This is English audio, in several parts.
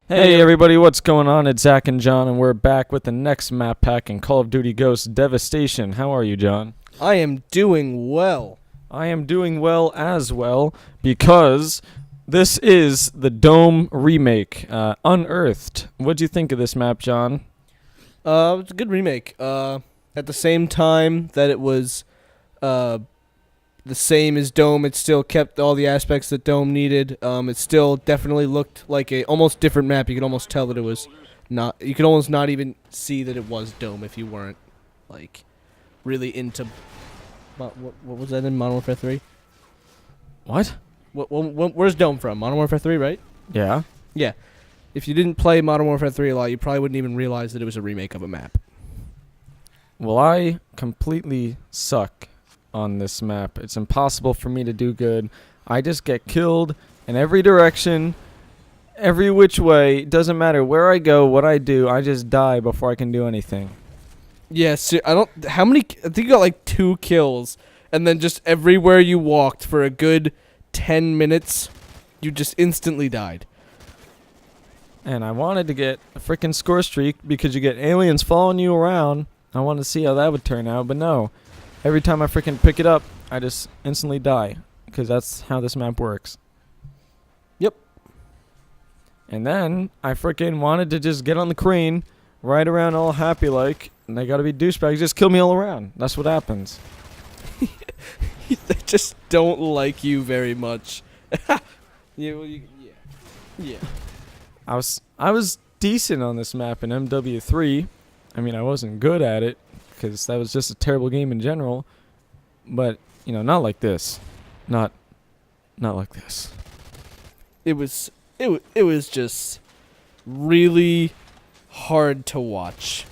Hey everybody, what's going on? It's Zack and John, and we're back with the next map pack in Call of Duty Ghosts Devastation. How are you, John? I am doing well. I am doing well as well, because this is the Dome remake, Unearthed. What'd you think of this map, John? It's a good remake. At the same time that it was the same as Dome, it still kept all the aspects that Dome needed. It still definitely looked like a almost different map. You could almost tell that it was not. You could almost not even see that it was Dome if you weren't like really into. What was that in Modern Warfare 3? What? Where's Dome from? Modern Warfare 3, right? Yeah? Yeah. If you didn't play Modern Warfare 3 a lot, you probably wouldn't even realize that it was a remake of a map. Well, I completely suck on this map. It's impossible for me to do good. I just get killed in every direction, every which way. It doesn't matter where I go, what I do. I just die before I can do anything. Yes, I don't. How many? I think you got like 2 kills, and then just everywhere you walked for a good 10 minutes, you just instantly died. And I wanted to get a freaking score streak because you get aliens following you around. I wanted to see how that would turn out, but no. Every time I freaking pick it up, I just instantly die because that's how this map works. Yep. And then I freaking wanted to just get on the crane, ride around all happy like, and they gotta be douchebags, just kill me all around. That's what happens. They just don't like you very much. Yeah. I was decent on this map in MW3. I mean, I wasn't good at it because that was just a terrible game in general. But, you know, not like this. Not like this. It was just really hard to watch.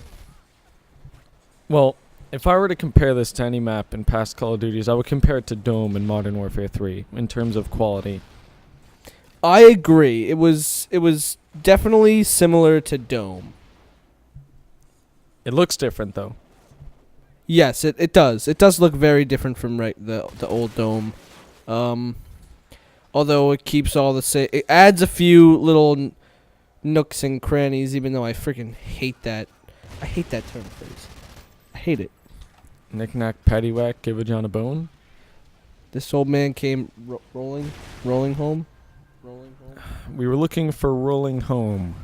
Well, if I were to compare this to any map in past Call of Duties, I would compare it to Dome in Modern Warfare 3 in terms of quality. I agree. It was definitely similar to Dome. It looks different, though. Yes, it does. It does look very different from the old Dome. Although it keeps all the same. It adds a few little nooks and crannies, even though I freaking hate that. I hate that term phrase. I hate it. Knick-knack, paddywhack, give a John a bone. This old man came rolling home. We were looking for rolling home.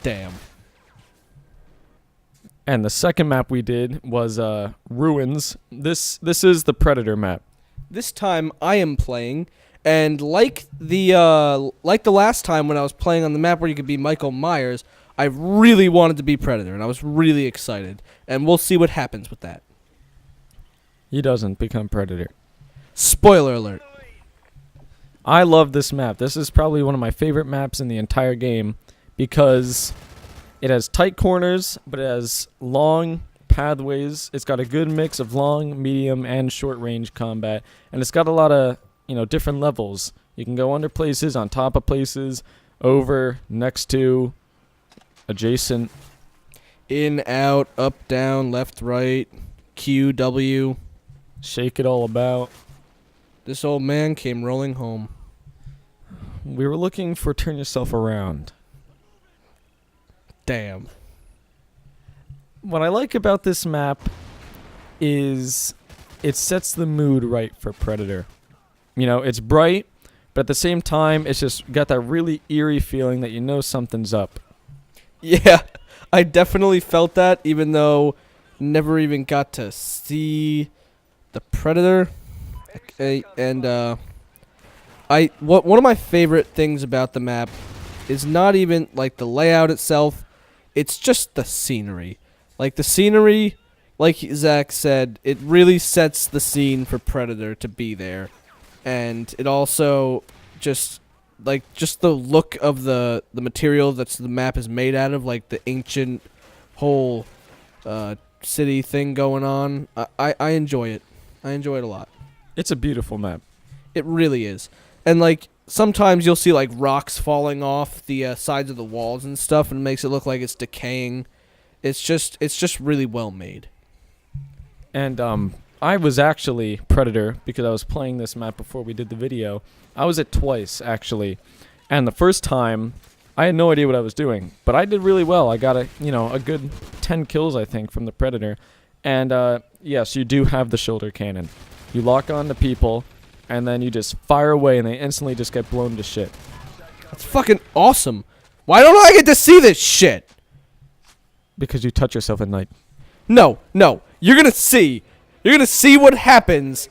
Damn. And the second map we did was Ruins. This is the Predator map. This time I am playing, and like the last time when I was playing on the map where you could be Michael Myers, I really wanted to be Predator, and I was really excited. And we'll see what happens with that. He doesn't become Predator. Spoiler alert. I love this map. This is probably one of my favorite maps in the entire game because it has tight corners, but it has long pathways. It's got a good mix of long, medium, and short-range combat, and it's got a lot of, different levels. You can go under places, on top of places, over, next to, adjacent. In, out, up, down, left, right, Q, W. Shake it all about. This old man came rolling home. We were looking for turn yourself around. Damn. What I like about this map is it sets the mood right for Predator. It's bright, but at the same time, it's just got that really eerie feeling that you know something's up. Yeah, I definitely felt that, even though never even got to see the Predator. Okay, and one of my favorite things about the map is not even like the layout itself. It's just the scenery. Like the scenery, like Zach said, it really sets the scene for Predator to be there. And it also just the look of the material that the map is made out of, like the ancient whole city thing going on. I enjoy it. I enjoy it a lot. It's a beautiful map. It really is. And like sometimes you'll see like rocks falling off the sides of the walls and stuff, and it makes it look like it's decaying. It's just really well made. And I was actually Predator because I was playing this map before we did the video. I was it twice, actually. And the first time, I had no idea what I was doing. But I did really well. I got a good 10 kills, I think, from the Predator. And, yes, you do have the shoulder cannon. You lock on to people, and then you just fire away, and they instantly just get blown to shit. That's fucking awesome. Why don't I get to see this shit? Because you touch yourself at night. No. You're gonna see. You're gonna see what happens.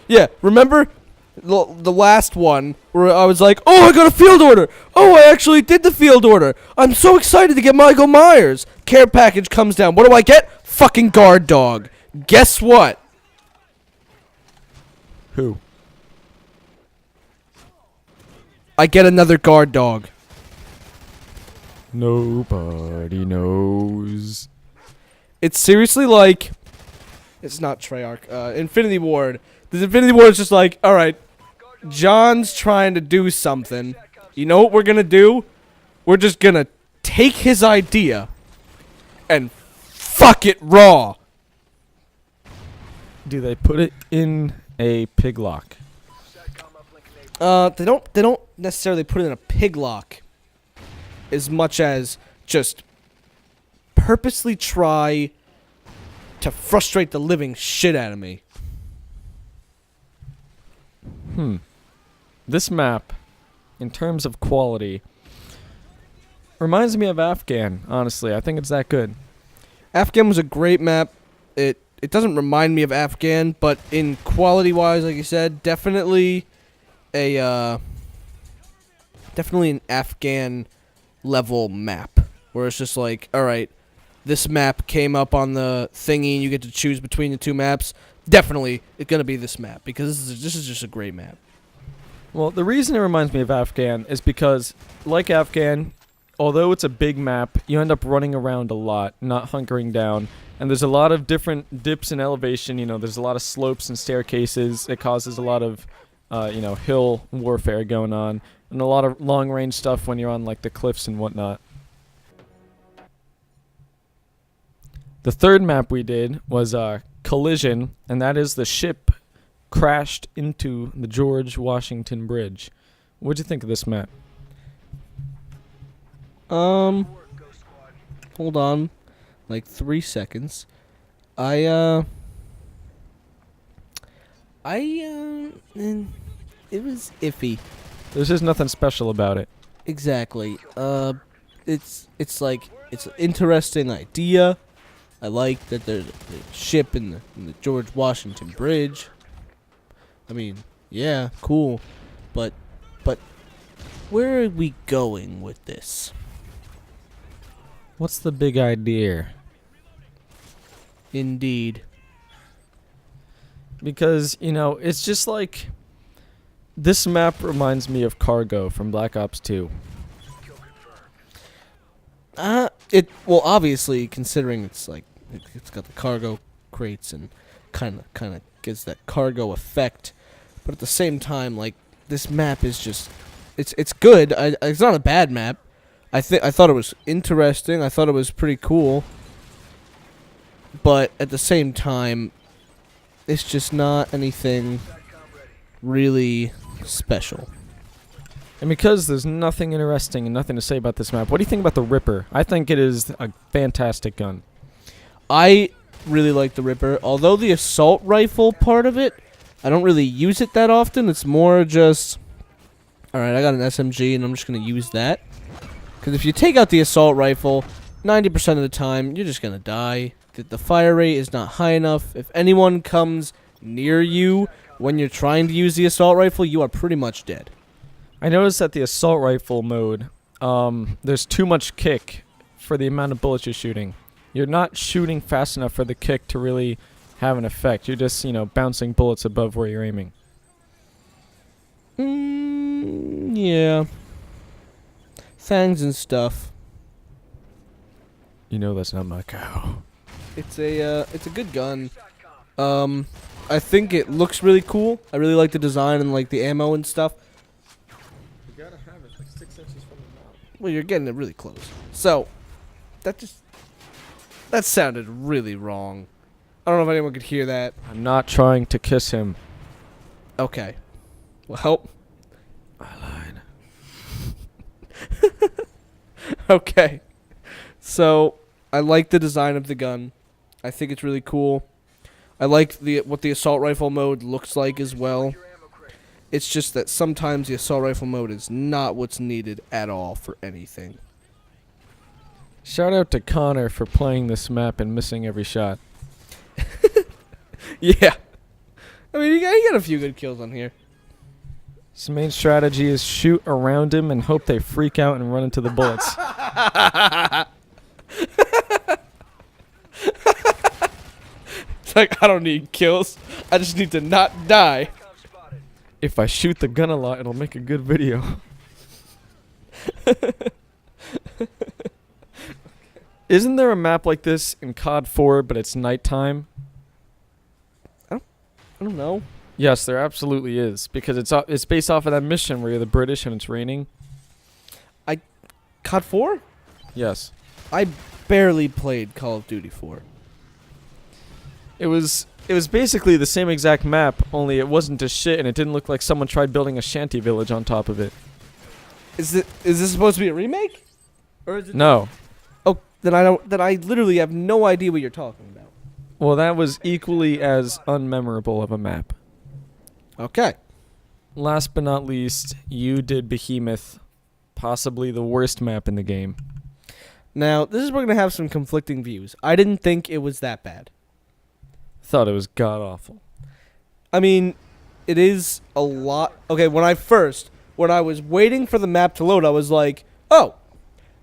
Yeah, remember the last one where I was like, oh, I got a field order. Oh, I actually did the field order. I'm so excited to get Michael Myers. Care package comes down. What do I get? Fucking guard dog. Guess what? Who? I get another guard dog. Nobody knows. It's seriously like, it's not Treyarch, Infinity Ward. This Infinity Ward is just like, alright, John's trying to do something. You know what we're gonna do? We're just gonna take his idea and fuck it raw. Do they put it in a pig lock? They don't necessarily put it in a pig lock as much as just purposely try to frustrate the living shit out of me. This map, in terms of quality, reminds me of Afghan, honestly. I think it's that good. Afghan was a great map. It doesn't remind me of Afghan, but in quality-wise, like you said, definitely an Afghan level map where it's just like, all right, this map came up on the thingy and you get to choose between the two maps. Definitely it's gonna be this map because this is just a great map. Well, the reason it reminds me of Afghan is because, like Afghan, although it's a big map, you end up running around a lot, not hunkering down. And there's a lot of different dips in elevation. You know, there's a lot of slopes and staircases. It causes a lot of, hill warfare going on. And a lot of long-range stuff when you're on, like, the cliffs and whatnot. The third map we did was Collision, and that is the ship crashed into the George Washington Bridge. What'd you think of this map? Hold on. Like 3 seconds. It was iffy. There's just nothing special about it. Exactly. It's like, it's an interesting idea. I like that there's a ship in the George Washington Bridge. I mean, yeah, cool. But where are we going with this? What's the big idea? Indeed. Because, it's just like... This map reminds me of Cargo from Black Ops 2. Well, obviously, considering it's like, it's got the cargo crates and kind of gives that cargo effect. But at the same time, like, this map is just, it's good. It's not a bad map. I thought it was interesting. I thought it was pretty cool. But at the same time, it's just not anything really special. And because there's nothing interesting and nothing to say about this map, what do you think about the Ripper? I think it is a fantastic gun. I really like the Ripper. Although the assault rifle part of it, I don't really use it that often. It's more just, alright, I got an SMG and I'm just going to use that. Because if you take out the assault rifle, 90% of the time, you're just going to die. The fire rate is not high enough. If anyone comes near you when you're trying to use the assault rifle, you are pretty much dead. I noticed that the assault rifle mode, there's too much kick for the amount of bullets you're shooting. You're not shooting fast enough for the kick to really have an effect. You're just, bouncing bullets above where you're aiming. Yeah. Fangs and stuff. That's not my cow. It's a good gun. I think it looks really cool. I really like the design and like the ammo and stuff. You gotta have it like 6 inches from the mouth. Well, you're getting it really close. So, that sounded really wrong. I don't know if anyone could hear that. I'm not trying to kiss him. Okay. Well. I lied. Okay. So, I like the design of the gun. I think it's really cool. I like what the assault rifle mode looks like as well. It's just that sometimes the assault rifle mode is not what's needed at all for anything. Shout out to Connor for playing this map and missing every shot. Yeah. I mean, he got a few good kills on here. His main strategy is shoot around him and hope they freak out and run into the bullets. It's like, I don't need kills. I just need to not die. If I shoot the gun a lot, it'll make a good video. Isn't there a map like this in COD 4, but it's nighttime? I don't know. Yes, there absolutely is, because it's based off of that mission where you're the British and it's raining. COD 4? Yes. I barely played Call of Duty 4. It was basically the same exact map, only it wasn't a shit and it didn't look like someone tried building a shanty village on top of it. Is this supposed to be a remake? Or is it? No. Oh, then I literally have no idea what you're talking about. Well, that was equally as unmemorable of a map. Okay. Last but not least, you did Behemoth, possibly the worst map in the game. Now, this is where we're going to have some conflicting views. I didn't think it was that bad. Thought it was god awful. I mean, it is a lot. Okay, when I was waiting for the map to load, I was like, oh,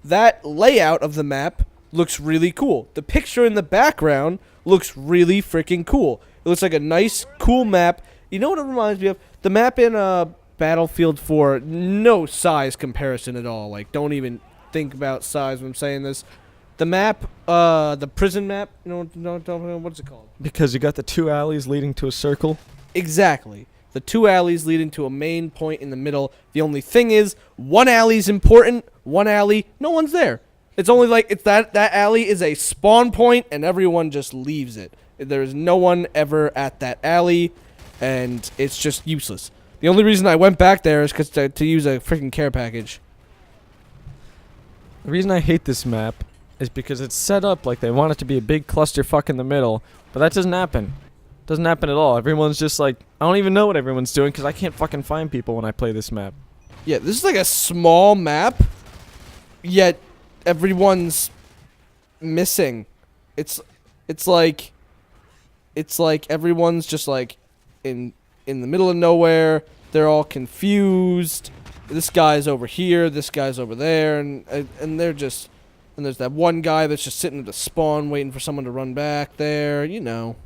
that layout of the map looks really cool. The picture in the background looks really freaking cool. It looks like a nice, cool map. You know what it reminds me of? The map in Battlefield 4, no size comparison at all. Like, don't even think about size when I'm saying this. The map, the prison map, don't what's it called? Because you got the two alleys leading to a circle. Exactly. The two alleys leading to a main point in the middle. The only thing is, one alley's important, one alley, no one's there. It's only like, it's that alley is a spawn point and everyone just leaves it. There's no one ever at that alley, and it's just useless. The only reason I went back there is because to use a freaking care package. The reason I hate this map is because it's set up like they want it to be a big clusterfuck in the middle, but that doesn't happen. Doesn't happen at all. Everyone's just like, I don't even know what everyone's doing because I can't fucking find people when I play this map. Yeah, this is like a small map, yet everyone's missing. It's like everyone's just like in the middle of nowhere. They're all confused. This guy's over here, this guy's over there, and they're just, and there's that one guy that's just sitting at the spawn waiting for someone to run back there, you know.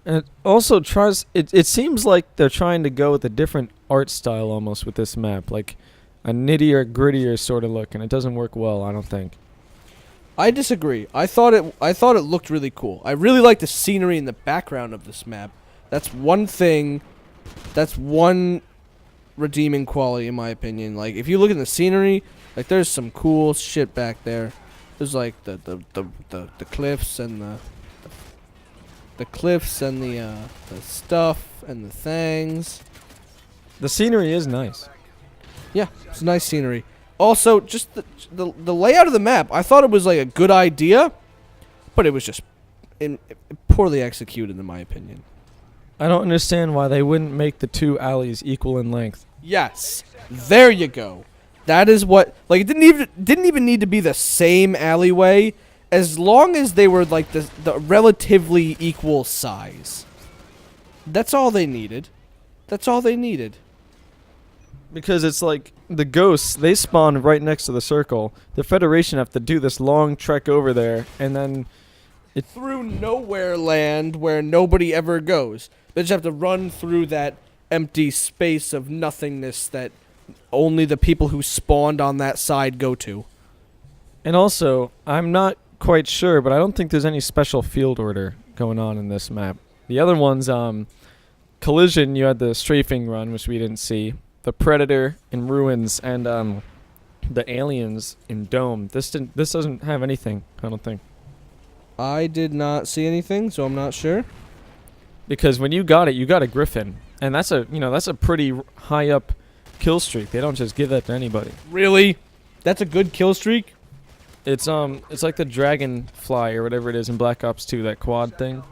And it also tries, it seems like they're trying to go with a different art style almost with this map, like a nittier, grittier sort of look, and it doesn't work well, I don't think. I disagree. I thought it looked really cool. I really like the scenery in the background of this map. That's one thing. That's one redeeming quality in my opinion. Like, if you look at the scenery, like, there's some cool shit back there. There's like the cliffs and the stuff and the things. The scenery is nice. Yeah, it's nice scenery. Also, just the layout of the map, I thought it was like a good idea, but it was just poorly executed in my opinion. I don't understand why they wouldn't make the two alleys equal in length. Yes, there you go. That is what, like, it didn't even need to be the same alleyway, as long as they were like the relatively equal size. That's all they needed. That's all they needed. Because it's like, the ghosts, they spawn right next to the circle. The Federation have to do this long trek over there, and then through nowhere land where nobody ever goes. They just have to run through that empty space of nothingness that only the people who spawned on that side go to. And also, I'm not quite sure, but I don't think there's any special field order going on in this map. The other ones, Collision, you had the strafing run, which we didn't see. The Predator in Ruins, and the Aliens in Dome. This doesn't have anything, I don't think. I did not see anything, so I'm not sure. Because when you got a griffin, and that's a pretty high up kill streak. They don't just give that to anybody. Really? That's a good kill streak? It's like the dragonfly or whatever it is in Black Ops 2, that quad thing.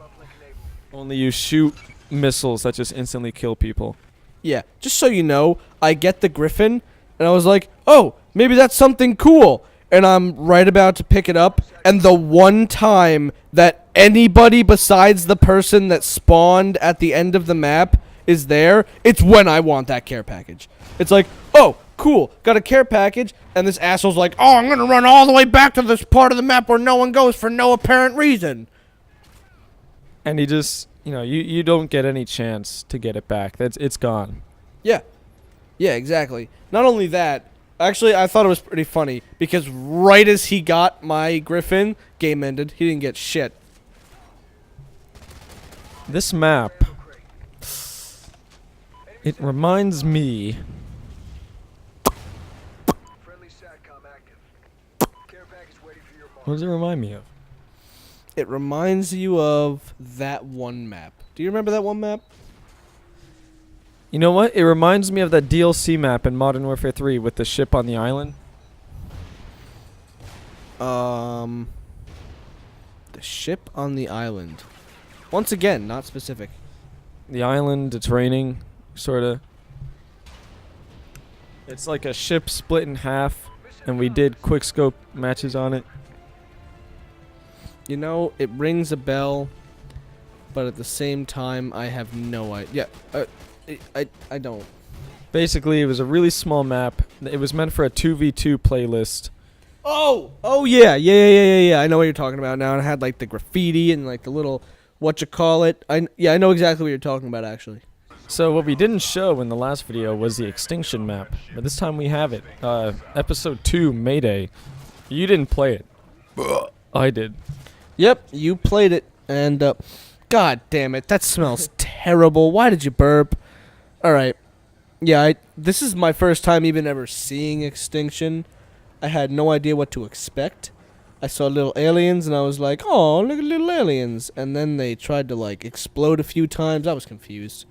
Only you shoot missiles that just instantly kill people. Yeah, just so you know, I get the griffin, and I was like, oh, maybe that's something cool. And I'm right about to pick it up, and the one time that anybody besides the person that spawned at the end of the map is there, it's when I want that care package. It's like, oh, cool, got a care package, and this asshole's like, oh, I'm gonna run all the way back to this part of the map where no one goes for no apparent reason. And he just, you don't get any chance to get it back. It's gone. Yeah. Yeah, exactly. Not only that, actually, I thought it was pretty funny because right as he got my griffin, game ended. He didn't get shit. This map, it reminds me. What does it remind me of? It reminds you of that one map. Do you remember that one map? You know what? It reminds me of that DLC map in Modern Warfare 3 with the ship on the island. The ship on the island. Once again, not specific. The island, it's raining, sort of. It's like a ship split in half, and we did quickscope matches on it. You know, it rings a bell, but at the same time, I have no idea. I don't. Basically, it was a really small map. It was meant for a 2v2 playlist. Oh yeah. I know what you're talking about now. It had like the graffiti and like the little whatchamacallit. I know exactly what you're talking about actually. So what we didn't show in the last video was the extinction map, but this time we have it. Episode 2, Mayday. You didn't play it. I did. Yep, you played it, and god damn it, that smells terrible. Why did you burp? All right, yeah, this is my first time even ever seeing Extinction. I had no idea what to expect. I saw little aliens, and I was like, oh, look at little aliens. And then they tried to like explode a few times. I was confused.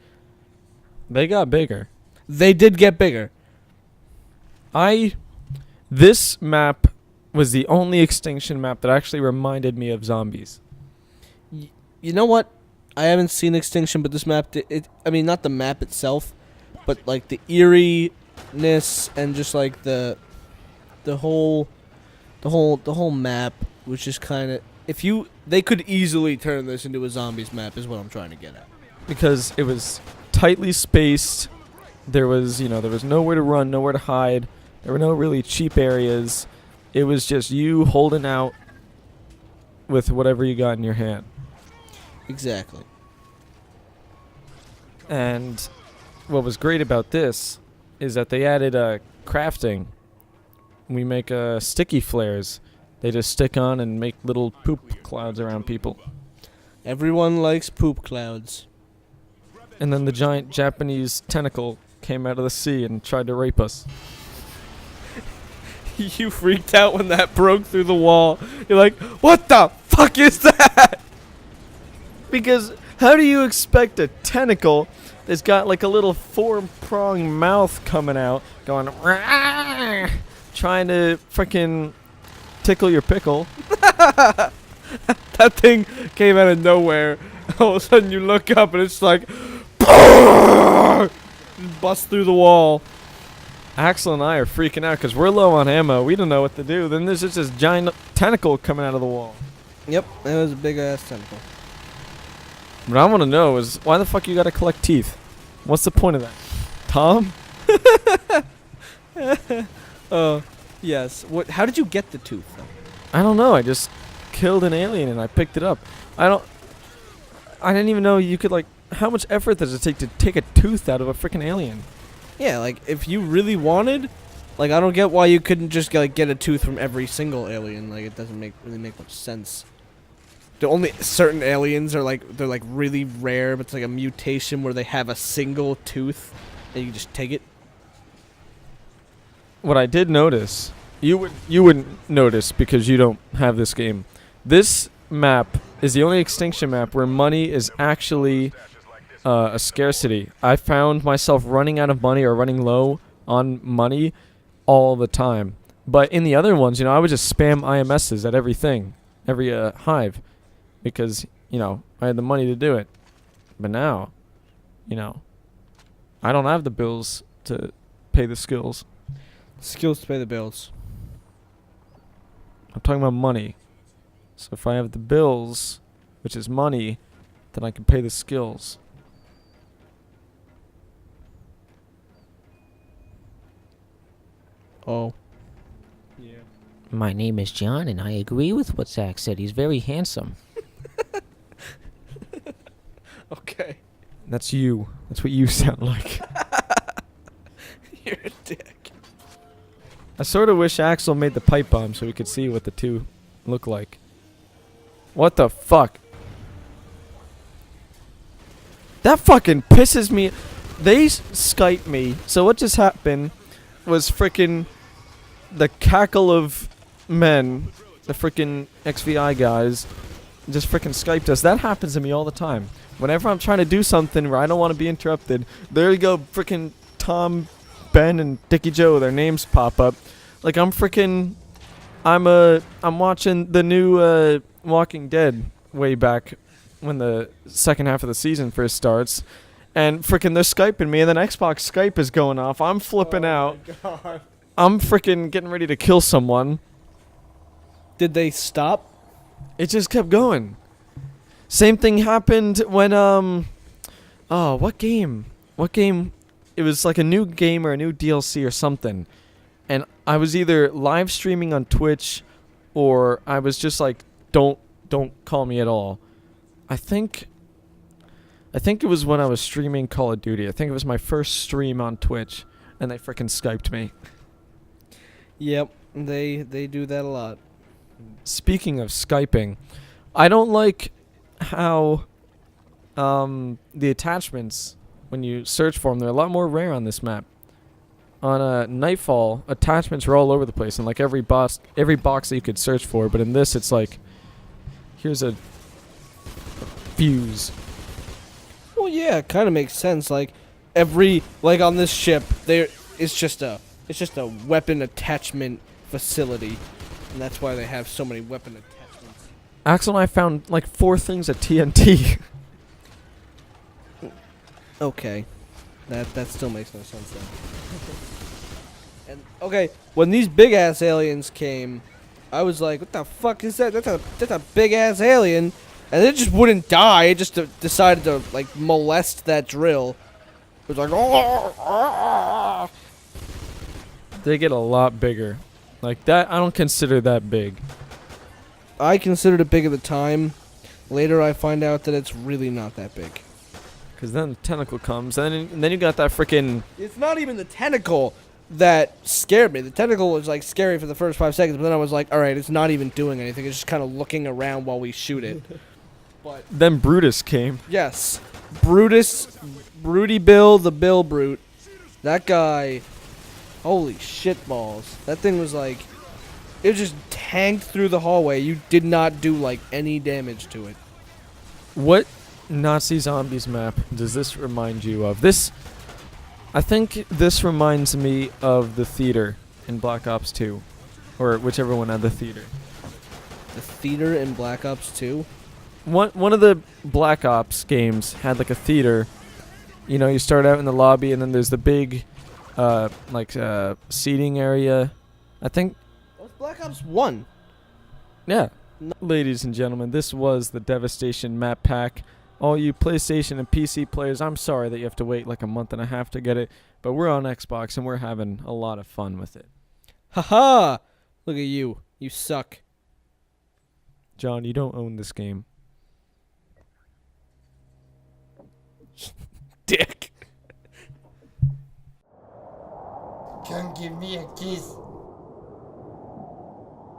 They got bigger. They did get bigger. This map was the only Extinction map that actually reminded me of zombies. You know what? I haven't seen Extinction, but this map, I mean, not the map itself, but like the eeriness and just like the whole map, which is kind of, they could easily turn this into a zombies map, is what I'm trying to get at. Because it was tightly spaced. There was nowhere to run, nowhere to hide. There were no really cheap areas. It was just you holding out with whatever you got in your hand. Exactly. And what was great about this is that they added crafting. We make sticky flares. They just stick on and make little poop clouds around people. Everyone likes poop clouds. And then the giant Japanese tentacle came out of the sea and tried to rape us. You freaked out when that broke through the wall. You're like, what the fuck is that? Because how do you expect a tentacle that's got like a little 4-pronged mouth coming out, going, "Rah!" trying to freaking tickle your pickle? That thing came out of nowhere. All of a sudden you look up and it's like, bust through the wall. Axel and I are freaking out because we're low on ammo. We don't know what to do. Then there's just this giant tentacle coming out of the wall. Yep, it was a big ass tentacle. What I want to know is why the fuck you gotta collect teeth? What's the point of that? Tom? Oh, yes. How did you get the tooth, though? I don't know. I just killed an alien and I picked it up. I didn't even know you could, like, how much effort does it take to take a tooth out of a freaking alien? Yeah, like, if you really wanted, like, I don't get why you couldn't just, like, get a tooth from every single alien. Like, it doesn't really make much sense. The only certain aliens are, like, they're, like, really rare, but it's, like, a mutation where they have a single tooth, and you just take it. What I did notice, you wouldn't notice because you don't have this game. This map is the only extinction map where money is actually a scarcity. I found myself running out of money or running low on money all the time. But in the other ones, I would just spam IMSs at everything, every hive, because, I had the money to do it. But now, I don't have the bills to pay the skills. Skills to pay the bills. I'm talking about money. So if I have the bills, which is money, then I can pay the skills. Oh. Yeah. My name is John, and I agree with what Zack said. He's very handsome. Okay. That's you. That's what you sound like. You're a dick. I sort of wish Axel made the pipe bomb so we could see what the two look like. What the fuck? That fucking pisses me. They Skype me. So what just happened was frickin' the cackle of men, the frickin' XVI guys, just frickin' Skyped us. That happens to me all the time. Whenever I'm trying to do something where I don't want to be interrupted, there you go, frickin' Tom, Ben, and Dickie Joe, their names pop up. Like I'm watching the new Walking Dead way back when the second half of the season first starts, and frickin' they're Skyping me, and then Xbox Skype is going off. I'm flipping out. God. I'm frickin' getting ready to kill someone. Did they stop? It just kept going. Same thing happened when what game? It was like a new game or a new DLC or something. And I was either live streaming on Twitch or I was just like, don't call me at all. I think it was when I was streaming Call of Duty. I think it was my first stream on Twitch and they frickin' Skyped me. Yep, they do that a lot. Speaking of Skyping, I don't like how the attachments, when you search for them, they're a lot more rare on this map. On Nightfall, attachments are all over the place, and like every box that you could search for. But in this, it's like, here's a fuse. Well, yeah, it kind of makes sense. Like on this ship, it's just a weapon attachment facility, and that's why they have so many weapon attachments. Axel and I found like 4 things of TNT. Okay, that still makes no sense then. And okay, when these big ass aliens came, I was like, "What the fuck is that? That's a big ass alien," and it just wouldn't die. It just decided to like molest that drill. It was like, "Oh." They get a lot bigger. Like that, I don't consider that big. I considered it big at the time. Later, I find out that it's really not that big. Cause then the tentacle comes, and then you got that frickin'. It's not even the tentacle that scared me. The tentacle was like scary for the first 5 seconds, but then I was like, all right, it's not even doing anything. It's just kind of looking around while we shoot it. But Then Brutus came. yes, Broody Bill, the Bill Brute. That guy, holy shit balls. That thing was like, it just tanked through the hallway. You did not do like any damage to it. What Nazi Zombies map does this remind you of? I think this reminds me of the theater in Black Ops 2. Or whichever one had the theater. The theater in Black Ops 2? One of the Black Ops games had like a theater. You start out in the lobby and then there's the big seating area. I think That was Black Ops 1. yeah. Ladies and gentlemen, this was the Devastation map pack. All you PlayStation and PC players, I'm sorry that you have to wait like a month and a half to get it, but we're on Xbox and we're having a lot of fun with it. Haha! Look at you. You suck. John, you don't own this game. Dick. Come give me a kiss.